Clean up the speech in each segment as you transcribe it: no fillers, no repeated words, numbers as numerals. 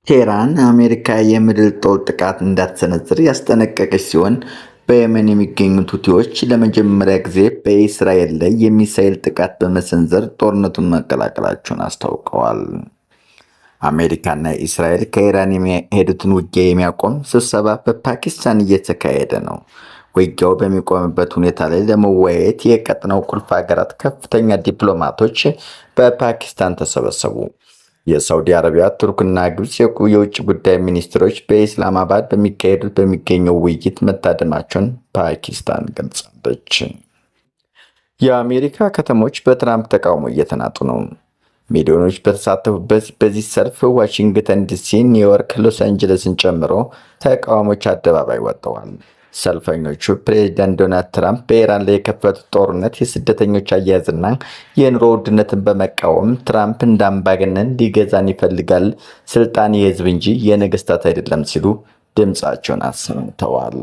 ቴህራን አሜሪካ የምድር ጦር ጥቃት እንዳትሰነዝር ያስጠነቀቀች ሲሆን በየመን የሚገኙት ሁቲዎች ለመጀመሪያ ጊዜ በእስራኤል ላይ የሚሳኤል ጥቃት በመሰንዘር ጦርነቱን መቀላቀላቸውን አስታውቀዋል። አሜሪካና እስራኤል ከኢራን የሚሄዱትን ውጊያ የሚያቆም ስብሰባ በፓኪስታን እየተካሄደ ነው። ውጊያው በሚቆምበት ሁኔታ ላይ ለመወያየት የቀጠናው ቁልፍ ሀገራት ከፍተኛ ዲፕሎማቶች በፓኪስታን ተሰበሰቡ። የሳውዲ አረቢያ፣ ቱርክና ግብፅ የውጭ ጉዳይ ሚኒስትሮች በኢስላማባድ በሚገኘው ውይይት መታደማቸውን ፓኪስታን ገልጻለች። የአሜሪካ ከተሞች በትራምፕ ተቃውሞ እየተናጡ ነው። ሚሊዮኖች በተሳተፉበት በዚህ ሰልፍ ዋሽንግተን ዲሲ፣ ኒውዮርክ፣ ሎስ አንጀለስን ጨምሮ ተቃዋሞች አደባባይ ወጥተዋል። ሰልፈኞቹ ፕሬዚዳንት ዶናልድ ትራምፕ በኢራን ላይ የከፈቱት ጦርነት፣ የስደተኞች አያያዝና የኑሮ ውድነትን በመቃወም ትራምፕ እንደ አምባገነን ሊገዛን ይፈልጋል፣ ስልጣን የህዝብ እንጂ የነገስታት አይደለም ሲሉ ድምፃቸውን አሰምተዋል።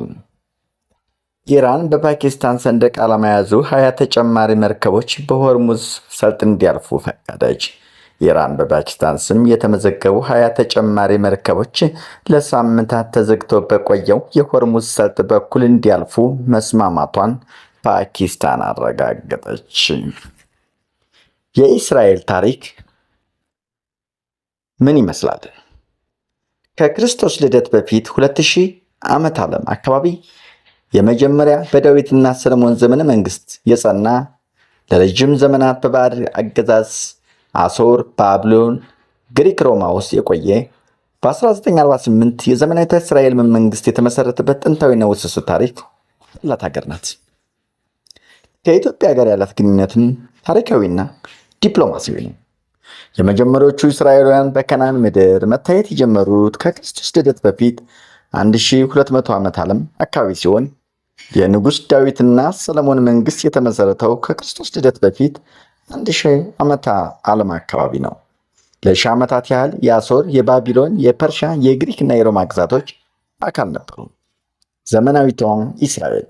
ኢራን በፓኪስታን ሰንደቅ ዓላማ የያዙ 20 ተጨማሪ መርከቦች በሆርሙዝ ሰርጥ እንዲያልፉ ፈቀደች። ኢራን በፓኪስታን ስም የተመዘገቡ 20 ተጨማሪ መርከቦች ለሳምንታት ተዘግቶ በቆየው የሆርሙዝ ሰርጥ በኩል እንዲያልፉ መስማማቷን ፓኪስታን አረጋገጠች። የእስራኤል ታሪክ ምን ይመስላል? ከክርስቶስ ልደት በፊት 2000 ዓመት ዓለም አካባቢ የመጀመሪያ በዳዊትና ሰለሞን ዘመነ መንግስት የጸና ለረጅም ዘመናት በባዕድ አገዛዝ አሶር፣ ባቢሎን፣ ግሪክ፣ ሮማ ውስጥ የቆየ በ1948 የዘመናዊቷ እስራኤል መንግስት የተመሰረተበት ጥንታዊና ውስብስብ ታሪክ ያላት ሀገር ናት። ከኢትዮጵያ ጋር ያላት ግንኙነትም ታሪካዊና ዲፕሎማሲያዊ ነው። የመጀመሪያዎቹ እስራኤላውያን በከናን ምድር መታየት የጀመሩት ከክርስቶስ ልደት በፊት 1200 ዓመት ዓለም አካባቢ ሲሆን የንጉሥ ዳዊትና ሰለሞን መንግስት የተመሰረተው ከክርስቶስ ልደት በፊት 1000 ዓመት ዓለም አካባቢ ነው። ለ1000 ዓመታት ያህል የአሶር፣ የባቢሎን፣ የፐርሻ፣ የግሪክና የሮማ ግዛቶች አካል ነበሩ። ዘመናዊቷ እስራኤል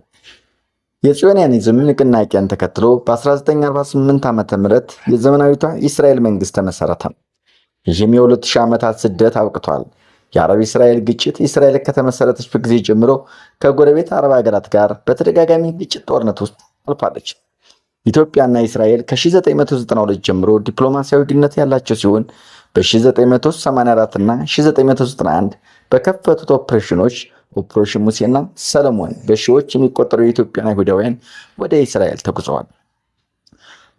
የጽዮናኒዝም ንቅናቄን ተከትሎ በ1948 ዓ.ም የዘመናዊቷ እስራኤል መንግስት ተመሰረተ። ይህም የ2000 ዓመታት ስደት አብቅቷል። የአረብ እስራኤል ግጭት እስራኤል ከተመሰረተችበት ጊዜ ጀምሮ ከጎረቤት አረብ ሀገራት ጋር በተደጋጋሚ ግጭት ጦርነት ውስጥ አልፋለች። ኢትዮጵያና እስራኤል ከ1992 ጀምሮ ዲፕሎማሲያዊ ግንኙነት ያላቸው ሲሆን በ1984 እና 1991 በከፈቱት ኦፕሬሽኖች ኦፕሬሽን ሙሴና ሰለሞን በሺዎች የሚቆጠሩ የኢትዮጵያ አይሁዳውያን ወደ እስራኤል ተጉዘዋል።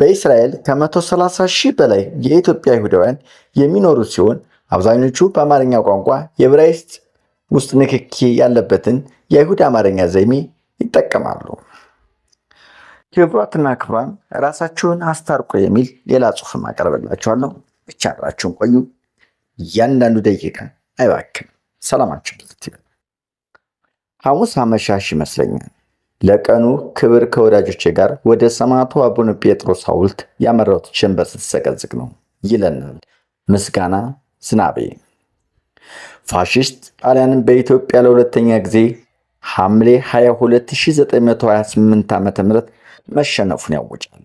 በእስራኤል ከ130 ሺህ በላይ የኢትዮጵያ አይሁዳውያን የሚኖሩ ሲሆን አብዛኞቹ በአማርኛ ቋንቋ የዕብራይስጥ ውስጥ ንክኪ ያለበትን የአይሁድ አማርኛ ዘይቤ ይጠቀማሉ። ክቡራትና ክቡራን ራሳችሁን አስታርቁ የሚል ሌላ ጽሑፍ አቀርብላችኋለሁ። ብቻ አብራችሁን ቆዩ። እያንዳንዱ ደቂቃ አይባክም። ሰላማችሁ ይብዛ። ሐሙስ አመሻሽ ይመስለኛል ለቀኑ ክብር ከወዳጆቼ ጋር ወደ ሰማዕቱ አቡነ ጴጥሮስ ሐውልት ያመራሁት ጀንበር ስትዘቀዝቅ ነው ይለናል ምስጋና ዝናቤ። ፋሺስት ጣሊያንን በኢትዮጵያ ለሁለተኛ ጊዜ ሐምሌ 22 1928 ዓ.ም መሸነፉን ያወጃል።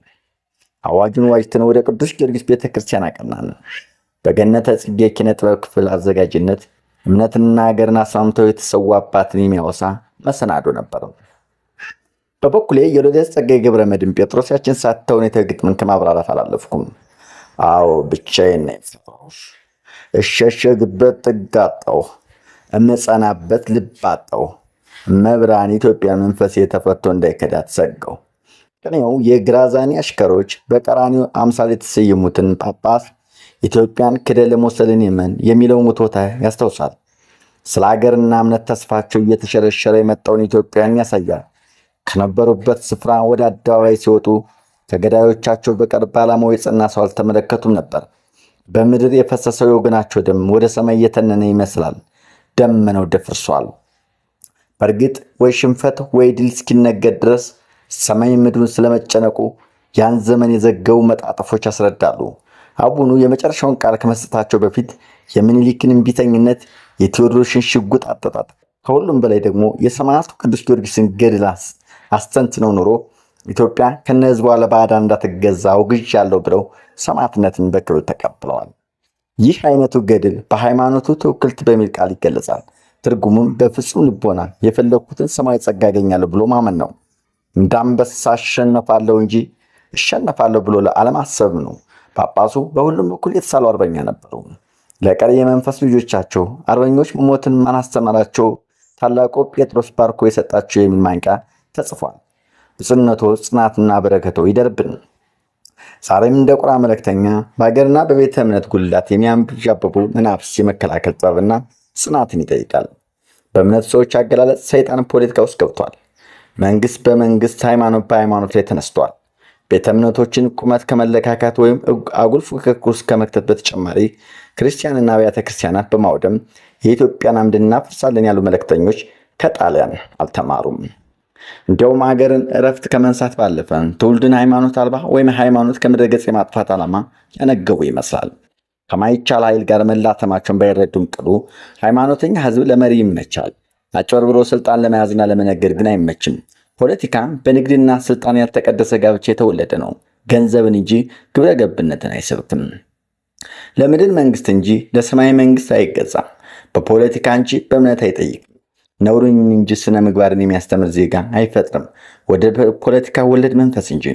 አዋጁን ዋጅተን ወደ ቅዱስ ጊዮርጊስ ቤተክርስቲያን አቀናን። በገነተ ጽጌ ኪነ ጥበብ ክፍል አዘጋጅነት እምነትና ሀገርን አስማምተው የተሰዋባትን የሚያወሳ መሰናዶ ነበር። በበኩሌ የሎሬት ጸጋዬ ገብረ መድኅን ጴጥሮስ ያችን ሳትተውኔታዊ ግጥምን ከማብራራት አላለፍኩም። አዎ ብቻዬን ነኝ የፈራሁ፣ እሸሸግበት ጥግ አጣሁ፣ እመጸናበት ልብ አጣሁ፣ መብራን ኢትዮጵያ መንፈሴ ተፈቶ እንዳይከዳት ሰጋሁ። ቅኔው የግራዛኒ አሽከሮች በቀራኒዮ አምሳል የተሰየሙትን ጳጳስ ኢትዮጵያን ክደ ለሙሶሊኒ መን የሚለው ሙቶታ ያስታውሳል። ስለ ሀገርና እምነት ተስፋቸው እየተሸረሸረ የመጣውን ኢትዮጵያን ያሳያል። ከነበሩበት ስፍራ ወደ አደባባይ ሲወጡ ከገዳዮቻቸው በቀር በዓላማው የጸና ሰው አልተመለከቱም ነበር። በምድር የፈሰሰው የወገናቸው ደም ወደ ሰማይ እየተነነ ይመስላል። ደመናው ደፍርሷል። በእርግጥ ወይ ሽንፈት ወይ ድል እስኪነገር ድረስ ሰማይ ምድሩን ስለመጨነቁ ያን ዘመን የዘገቡ መጣጥፎች ያስረዳሉ። አቡኑ የመጨረሻውን ቃል ከመስጠታቸው በፊት የምኒልክን እምቢተኝነት፣ የቴዎድሮስን ሽጉጥ አጠጣጥ፣ ከሁሉም በላይ ደግሞ የሰማዕቱ ቅዱስ ጊዮርጊስን ገድል አስተንትነው ኑሮ ኢትዮጵያ ከነ ሕዝቧ ለባዕዳን እንዳትገዛ አውግዣለሁ ብለው ሰማዕትነትን በክብር ተቀብለዋል። ይህ አይነቱ ገድል በሃይማኖቱ ትውክልት በሚል ቃል ይገለጻል። ትርጉሙም በፍጹም ልቦና የፈለግኩትን ሰማያዊ ጸጋ አገኛለሁ ብሎ ማመን ነው። እንደ አንበሳ አሸነፋለሁ እንጂ እሸነፋለሁ ብሎ ለአለማሰብ ነው። ጳጳሱ በሁሉም በኩል የተሳሉ አርበኛ ነበሩ። ለቀሪ የመንፈስ ልጆቻቸው አርበኞች ሞትን ማን አስተማራቸው? ታላቁ ጴጥሮስ ባርኮ የሰጣቸው የሚል ማንቂያ ተጽፏል። ብፁዕነቶ ጽናትና በረከቶ ይደርብን። ዛሬም እንደ ቁራ መልእክተኛ በሀገርና በቤተ እምነት ጉልላት የሚያንዣብቡ መናፍስት የመከላከል ጥበብና ጽናትን ይጠይቃል። በእምነት ሰዎች አገላለጽ ሰይጣን ፖለቲካ ውስጥ ገብቷል። መንግስት በመንግስት ሃይማኖት በሃይማኖት ላይ ተነስቷል። ቤተ እምነቶችን ቁመት ከመለካካት ወይም አጉል ፉክክር ውስጥ ከመክተት በተጨማሪ ክርስቲያንና አብያተ ክርስቲያናት በማውደም የኢትዮጵያን አምድ እናፈርሳለን ያሉ መልእክተኞች ከጣሊያን አልተማሩም። እንዲያውም ሀገርን እረፍት ከመንሳት ባለፈ ትውልድን ሃይማኖት አልባ ወይም ሃይማኖት ከምድረ ገጽ የማጥፋት ዓላማ ያነገቡ ይመስላል። ከማይቻል ኃይል ጋር መላተማቸውን ባይረዱም ቅሉ ሃይማኖተኛ ህዝብ ለመሪ ይመቻል። አጭበርብሮ ስልጣን ለመያዝና ለመነገድ ግን አይመችም። ፖለቲካ በንግድና ስልጣን ያልተቀደሰ ጋብቻ የተወለደ ነው። ገንዘብን እንጂ ግብረ ገብነትን አይሰብክም። ለምድር መንግስት እንጂ ለሰማይ መንግስት አይገዛም። በፖለቲካ እንጂ በእምነት አይጠይቅም። ነውርን እንጂ ስነ ምግባርን የሚያስተምር ዜጋ አይፈጥርም። ወደ ፖለቲካ ወለድ መንፈስ እንጂ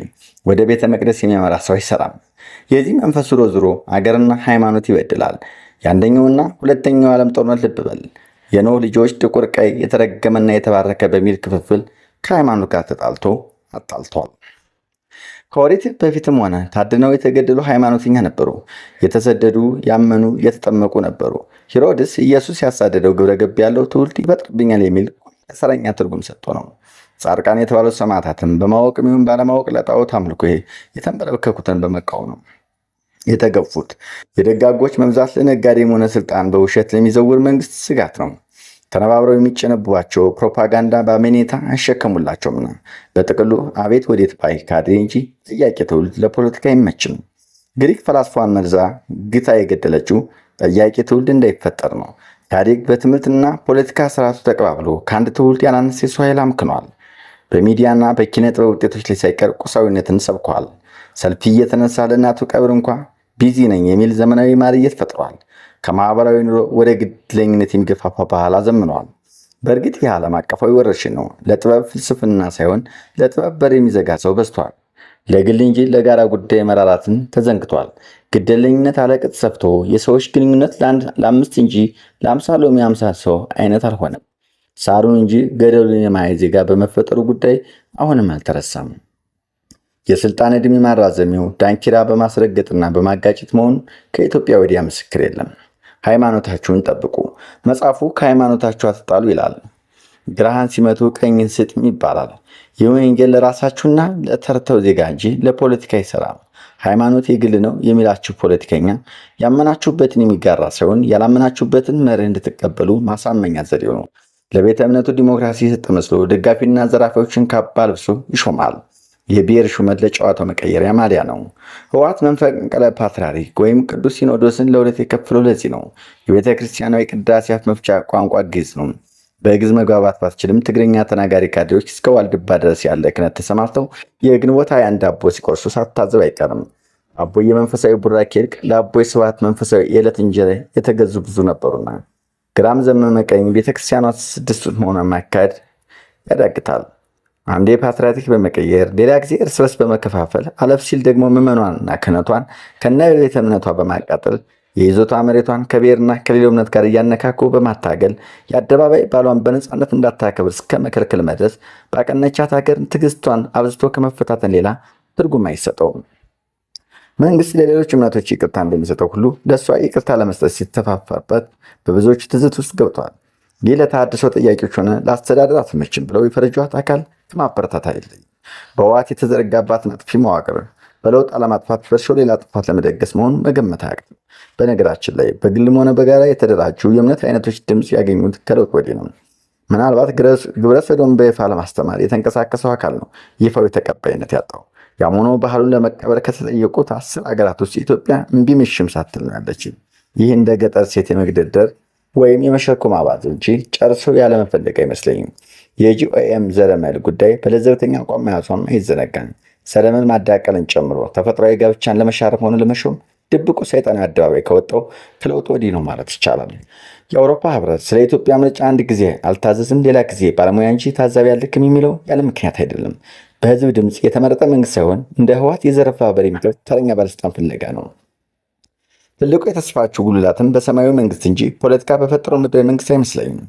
ወደ ቤተ መቅደስ የሚያመራ ሰው አይሰራም። የዚህ መንፈስ ዞሮ ዞሮ አገርና ሃይማኖት ይበድላል። የአንደኛውና ሁለተኛው ዓለም ጦርነት ልብ በል። የኖህ ልጆች ጥቁር ቀይ፣ የተረገመና የተባረከ በሚል ክፍፍል ከሃይማኖት ጋር ተጣልቶ አጣልቷል። ከኦሪት በፊትም ሆነ ታድነው የተገደሉ ሃይማኖተኛ ነበሩ። የተሰደዱ፣ ያመኑ፣ የተጠመቁ ነበሩ። ሄሮድስ ኢየሱስ ያሳደደው ግብረ ገብ ያለው ትውልድ ይፈጥርብኛል የሚል ሰረኛ ትርጉም ሰጥቶ ነው። ጻድቃን የተባሉት ሰማዕታትም በማወቅም ይሁን ባለማወቅ ለጣዖት አምልኮ የተንበረከኩትን በመቃወም ነው የተገፉት። የደጋጎች መብዛት ለነጋዴም ሆነ ስልጣን በውሸት ለሚዘውር መንግስት ስጋት ነው። ተነባብረው የሚጨነቧቸው ፕሮፓጋንዳ በአመኔታ አይሸከሙላቸውምና በጥቅሉ አቤት ወዴት ባይ ካድሬ እንጂ ጥያቄ ትውልድ ለፖለቲካ አይመችም። ግሪክ ፈላስፋዋን መርዛ ግታ የገደለችው ጥያቄ ትውልድ እንዳይፈጠር ነው። ኢህአዴግ በትምህርትና ፖለቲካ ስርዓቱ ተቀባብሎ ከአንድ ትውልድ ያላነሰ የሰው ኃይል አምክኗል። በሚዲያና በኪነ ጥበብ ውጤቶች ላይ ሳይቀር ቁሳዊነትን ሰብከዋል። ሰልፊ እየተነሳ ለእናቱ ቀብር እንኳ ቢዚ ነኝ የሚል ዘመናዊ ማርየት ፈጥሯል። ከማህበራዊ ኑሮ ወደ ግድለኝነት የሚገፋፋ ባህል አዘምነዋል። በእርግጥ ይህ ዓለም አቀፋዊ ወረርሽኝ ነው። ለጥበብ ፍልስፍና ሳይሆን ለጥበብ በር የሚዘጋ ሰው በዝቷል። ለግል እንጂ ለጋራ ጉዳይ መራራትን ተዘንግቷል። ግደለኝነት አለቅጥ ሰፍቶ የሰዎች ግንኙነት ለአምስት እንጂ ለአምሳ ሎሚ አምሳ ሰው አይነት አልሆነም። ሳሩን እንጂ ገደሉን የማየ ዜጋ በመፈጠሩ ጉዳይ አሁንም አልተረሳም። የስልጣን ዕድሜ ማራዘሚያው ዳንኪራ በማስረገጥና በማጋጨት መሆኑ ከኢትዮጵያ ወዲያ ምስክር የለም። ሃይማኖታችሁን ጠብቁ፣ መጽሐፉ ከሃይማኖታችሁ አትጣሉ ይላል። ግራህን ሲመቱ ቀኝን ስጥም ይባላል። ይህ ወንጌል ለራሳችሁና ለተርተው ዜጋ እንጂ ለፖለቲካ አይሰራም። ሃይማኖት የግል ነው የሚላችሁ ፖለቲከኛ ያመናችሁበትን የሚጋራ ሳይሆን ያላመናችሁበትን መርህ እንድትቀበሉ ማሳመኛ ዘዴው ነው። ለቤተ እምነቱ ዲሞክራሲ የሰጠ መስሎ ደጋፊና ዘራፊዎችን ካባ ልብሶ ይሾማል። የብሔር ሹመት ለጨዋታው መቀየሪያ ማሊያ ነው። ህወሓት መንፈቀለ ፓትርያርክ ወይም ቅዱስ ሲኖዶስን ለሁለት የከፈለው ለዚህ ነው። የቤተ ክርስቲያናዊ ቅዳሴያት መፍቻ ቋንቋ ግዕዝ ነው። በግዕዝ መግባባት ባትችልም ትግርኛ ተናጋሪ ካድሬዎች እስከ ዋልድባ ድረስ ያለ ክህነት ተሰማርተው የግንቦት 21 ዳቦ ሲቆርሱ ሳትታዘብ አይቀርም። አቦይ የመንፈሳዊ ቡራኬ ይልቅ ለአቦይ ስብሐት መንፈሳዊ የዕለት እንጀራ የተገዙ ብዙ ነበሩና ግራም ዘመመ ቀኝ ቤተክርስቲያኗ ስድስቱን ሆነ ማካሄድ ያዳግታል። አንዴ ፓትርያርክ በመቀየር ሌላ ጊዜ እርስ በርስ በመከፋፈል አለፍ ሲል ደግሞ ምዕመኗንና ክህነቷን ከነ ቤተ እምነቷ በማቃጠል የይዞታ መሬቷን ከብሔርና ከሌላው እምነት ጋር እያነካኩ በማታገል የአደባባይ ባሏን በነፃነት እንዳታከብር እስከ መከልከል መድረስ ባቀነቻት ሀገር ትዕግስቷን አብዝቶ ከመፈታተን ሌላ ትርጉም አይሰጠውም። መንግስት ለሌሎች እምነቶች ይቅርታ እንደሚሰጠው ሁሉ ለእሷ ይቅርታ ለመስጠት ሲተፋፋበት በብዙዎች ትዝት ውስጥ ገብተዋል። ይህ ለተሃድሶ ጥያቄዎች ሆነ ለአስተዳደር አትመችም ብለው የፈረጇት አካል ከማበረታት አይለይም። በህወሓት የተዘረጋባት ነጥፊ መዋቅር በለውጥ አለማጥፋት በእርሾ ሌላ ጥፋት ለመደገስ መሆኑን መገመት አያቅትም። በነገራችን ላይ በግልም ሆነ በጋራ የተደራጁ የእምነት አይነቶች ድምፅ ያገኙት ከለውጥ ወዲህ ነው። ምናልባት ግብረ ሰዶም በይፋ ለማስተማር የተንቀሳቀሰው አካል ነው ይፋዊ ተቀባይነት ያጣው። ያም ሆኖ ባህሉን ለመቀበል ከተጠየቁት 10 ሀገራት ውስጥ ኢትዮጵያ እምቢ ምሽም ሳትል ነው ያለች። ይህ እንደ ገጠር ሴት የመግደርደር ወይም የመሸኮም አባዝ እንጂ ጨርሶ ያለመፈለግ አይመስለኝም። የጂኦኤም ዘረመል ጉዳይ በለዘብተኛ አቋም መያዟን አይዘነጋም። ሰለምን ማዳቀልን ጨምሮ ተፈጥሯዊ ጋብቻን ለመሻረም ሆነ ለመሾም ድብቁ ሰይጣን አደባባይ ከወጣው ከለውጥ ወዲህ ነው ማለት ይቻላል። የአውሮፓ ህብረት ስለ ኢትዮጵያ ምርጫ አንድ ጊዜ አልታዘዝም፣ ሌላ ጊዜ ባለሙያ እንጂ ታዛቢ አልልክም የሚለው ያለ ምክንያት አይደለም። በህዝብ ድምፅ የተመረጠ መንግስት ሳይሆን እንደ ህወሓት የዘረፋ በር የሚለው ተረኛ ባለስልጣን ፍለጋ ነው። ትልቁ የተስፋችሁ ጉልላትም በሰማያዊ መንግስት እንጂ ፖለቲካ በፈጠረው ምድራዊ መንግስት አይመስለኝም።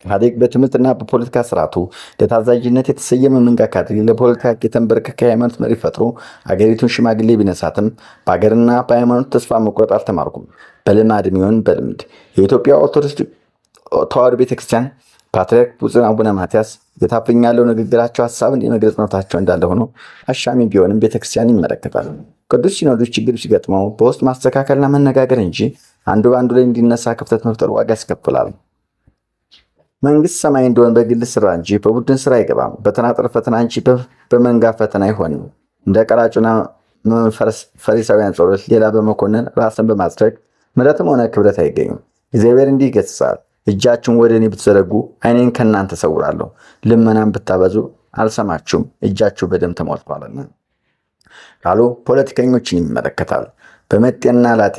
ኢህአዴግ በትምህርትና በፖለቲካ ስርዓቱ ለታዛዥነት የተሰየመ መንጋ ካድሬ ለፖለቲካ የተንበረከከ ሃይማኖት መሪ ፈጥሮ አገሪቱን ሽማግሌ ቢነሳትም በአገርና በሃይማኖት ተስፋ መቁረጥ አልተማርኩም። በልማድ የሚሆን በልምድ የኢትዮጵያ ኦርቶዶክስ ተዋሕዶ ቤተክርስቲያን ፓትርያርክ ብፁዕ አቡነ ማትያስ የታፈኝ ያለው ንግግራቸው ሀሳብን የመግለጽ መብታቸው እንዳለ ሆኖ አሻሚ ቢሆንም ቤተክርስቲያን ይመለከታል። ቅዱስ ሲኖዶስ ችግር ሲገጥመው በውስጥ ማስተካከልና መነጋገር እንጂ አንዱ በአንዱ ላይ እንዲነሳ ክፍተት መፍጠር ዋጋ ያስከፍላል። መንግስት ሰማይ እንደሆነ በግል ስራ እንጂ በቡድን ስራ አይገባም። በተናጠል ፈተና እንጂ በመንጋ ፈተና አይሆንም። እንደ ቀራጩና ፈሪሳውያን ጸሎት ሌላ በመኮንን ራስን በማጽደቅ ምሕረትም ሆነ ክብረት አይገኙም። እግዚአብሔር እንዲህ ይገሥጻል፣ እጃችሁን ወደ እኔ ብትዘረጉ ዓይኔን ከእናንተ ሰውራለሁ፣ ልመናን ብታበዙ አልሰማችሁም፣ እጃችሁ በደም ተሞልቷልና ቃሉ ፖለቲከኞችን ይመለከታል። በመጤና ላጤ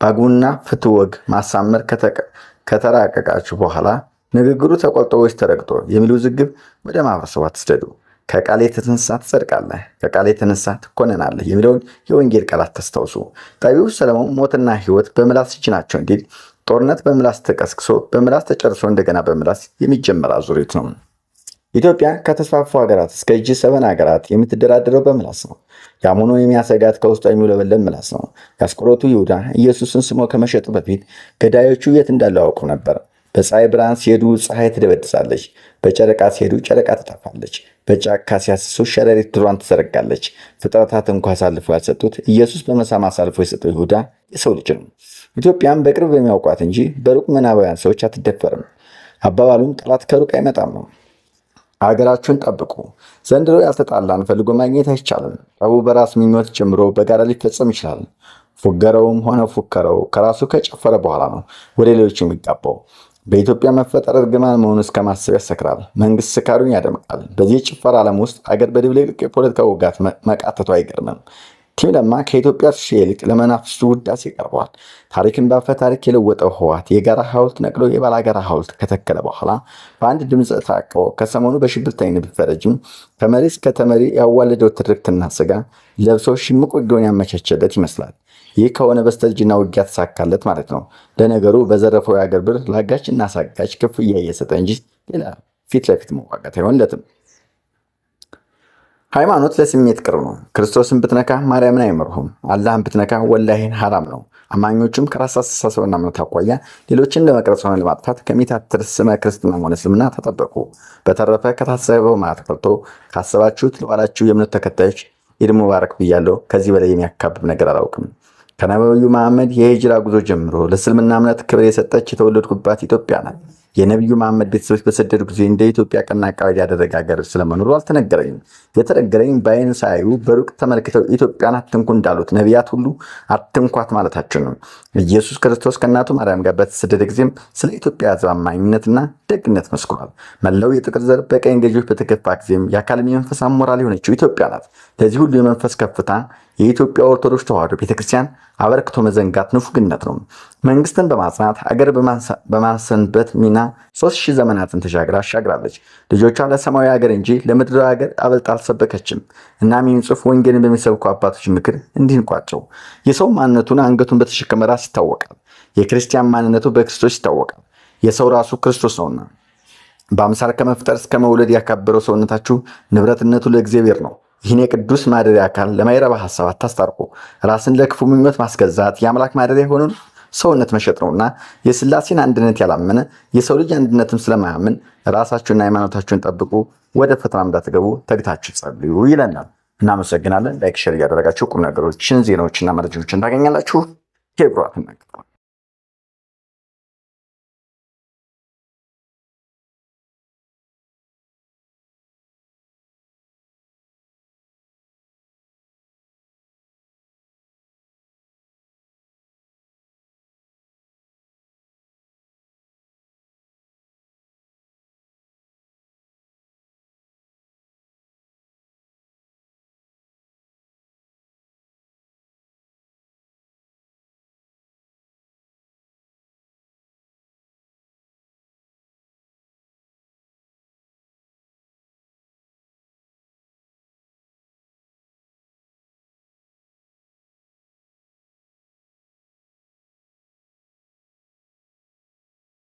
ባጉና ፍትህ ወግ ማሳመር ከተራቀቃችሁ በኋላ ንግግሩ ተቆርጦ ወይስ ተረግጦ የሚል ውዝግብ ወደ ማህበረሰቡ አትስደዱ። ከቃል የተነሳ ትጸድቃለህ፣ ከቃል የተነሳ ትኮነናለህ የሚለውን የወንጌል ቃላት ተስታውሱ። ጠቢቡ ሰለሞን ሞትና ሕይወት በምላስ እጅ ናቸው እንዲል ጦርነት በምላስ ተቀስቅሶ በምላስ ተጨርሶ እንደገና በምላስ የሚጀመር አዙሪት ነው። ኢትዮጵያ ከተስፋፉ ሀገራት እስከ G7 ሀገራት የምትደራደረው በምላስ ነው። ያም ሆኖ የሚያሰጋት ከውስጧ የሚውለበለብ ምላስ ነው። የአስቆሮቱ ይሁዳ ኢየሱስን ስሞ ከመሸጡ በፊት ገዳዮቹ የት እንዳለው ያውቁ ነበር። በፀሐይ ብርሃን ሲሄዱ ፀሐይ ትደበድሳለች፣ በጨረቃ ሲሄዱ ጨረቃ ትጠፋለች፣ በጫካ ሲያስሱ ሸረሪት ድሯን ትዘረጋለች። ፍጥረታት እንኳ አሳልፎ ያልሰጡት ኢየሱስ በመሳም አሳልፎ የሰጠው ይሁዳ የሰው ልጅ ነው። ኢትዮጵያም በቅርብ በሚያውቋት እንጂ በሩቅ ምናባውያን ሰዎች አትደፈርም። አባባሉም ጠላት ከሩቅ አይመጣም ነው። ሀገራችሁን ጠብቁ። ዘንድሮ ያልተጣላን ፈልጎ ማግኘት አይቻልም። ጠቡ በራስ ምኞት ጀምሮ በጋራ ሊፈጸም ይችላል። ፉገረውም ሆነ ፉከረው ከራሱ ከጨፈረ በኋላ ነው ወደ ሌሎች የሚጋባው። በኢትዮጵያ መፈጠር እርግማን መሆኑ እስከ ማሰብ ያሰክራል። መንግስት ስካሩን ያደምቃል። በዚህ ጭፈራ ዓለም ውስጥ አገር በድብልቅልቅ የፖለቲካ ውጋት መቃተቱ አይገርምም። ቲም ለማ ከኢትዮጵያ ይልቅ ለመናፍስቱ ውዳሴ ቀርበዋል። ታሪክን ባፈ ታሪክ የለወጠው ህወሓት የጋራ ሐውልት ነቅሎ የባላጋራ ሐውልት ከተከለ በኋላ በአንድ ድምፅ ታቅቦ ከሰሞኑ በሽብርተኝነት ቢፈረጅም ከመሪ እስከ ተመሪ ያዋለደው ትርክትና ስጋ ለብሶ ሽምቅ ውጊያውን ያመቻቸለት ይመስላል። ይህ ከሆነ በስተርጅና ውጊያ ተሳካለት ማለት ነው። ለነገሩ በዘረፈው የአገር ብር ላጋች እና ሳጋች ክፍያ እየሰጠ እንጂ ሌላ ፊት ለፊት መዋጋት አይሆንለትም። ሃይማኖት ለስሜት ቅርብ ነው። ክርስቶስን ብትነካ ማርያምን አይመርሁም። አላህን ብትነካ ወላሂን ሐራም ነው። አማኞቹም ከራስ አስተሳሰብና እምነት አኳያ ሌሎችን ለመቅረጽ ሆነ ለማጥፋት ከሚታትር ስመ ክርስትና ሆነ እስልምና ተጠበቁ። በተረፈ ከታሰበው ማት ቀርቶ ካሰባችሁት ለዋላችሁ የእምነት ተከታዮች ኢድ ሙባረክ ብያለሁ። ከዚህ በላይ የሚያካብብ ነገር አላውቅም። ከነቢዩ መሐመድ የሂጅራ ጉዞ ጀምሮ ለእስልምና እምነት ክብር የሰጠች የተወለድኩባት ኢትዮጵያ ናት። የነቢዩ መሐመድ ቤተሰቦች በሰደዱ ጊዜ እንደ ኢትዮጵያ ቀና አቀባበል ያደረገ ሀገር ስለመኖሩ አልተነገረኝም። የተነገረኝ በዓይን ሳያዩ በሩቅ ተመልክተው ኢትዮጵያን አትንኩ እንዳሉት ነቢያት ሁሉ አትንኳት ማለታቸው ነው። ኢየሱስ ክርስቶስ ከእናቱ ማርያም ጋር በተሰደደ ጊዜም ስለ ኢትዮጵያ ሕዝብ አማኝነትና ደግነት መስክሯል። መላው የጥቁር ዘር በቀኝ ገዢዎች በተገፋ ጊዜም የአካልም የመንፈስ ሞራል የሆነችው ኢትዮጵያ ናት። ለዚህ ሁሉ የመንፈስ ከፍታ የኢትዮጵያ ኦርቶዶክስ ተዋሕዶ ቤተክርስቲያን አበርክቶ መዘንጋት ንፉግነት ነው። መንግስትን በማጽናት አገር በማሰንበት ሚና 3000 ዘመናትን ተሻግራ አሻግራለች። ልጆቿ ለሰማያዊ ሀገር እንጂ ለምድራዊ ሀገር አበልጣ አልሰበከችም። እናም ይህን ጽሑፍ ወንጌልን በሚሰብኩ አባቶች ምክር እንዲህ እንቋጨው። የሰው ማንነቱን አንገቱን በተሸከመ ራስ ይታወቃል። የክርስቲያን ማንነቱ በክርስቶስ ይታወቃል። የሰው ራሱ ክርስቶስ ነውና በአምሳል ከመፍጠር እስከ መውለድ ያካበረው ሰውነታችሁ ንብረትነቱ ለእግዚአብሔር ነው። ይህን የቅዱስ ማደሪያ አካል ለማይረባ ሐሳብ አታስታርቁ። ራስን ለክፉ ምኞት ማስገዛት የአምላክ ማደሪያ የሆነውን ሰውነት መሸጥ ነውና የሥላሴን አንድነት ያላመነ የሰው ልጅ አንድነትም ስለማያምን ራሳችሁና ሃይማኖታችሁን ጠብቁ፣ ወደ ፈተና እንዳትገቡ ተግታችሁ ጸልዩ ይለናል። እናመሰግናለን። ላይክ ሼር እያደረጋችሁ ቁም ነገሮችን ዜናዎችና መረጃዎችን ታገኛላችሁ። ኬብሯት እናቀርባለን።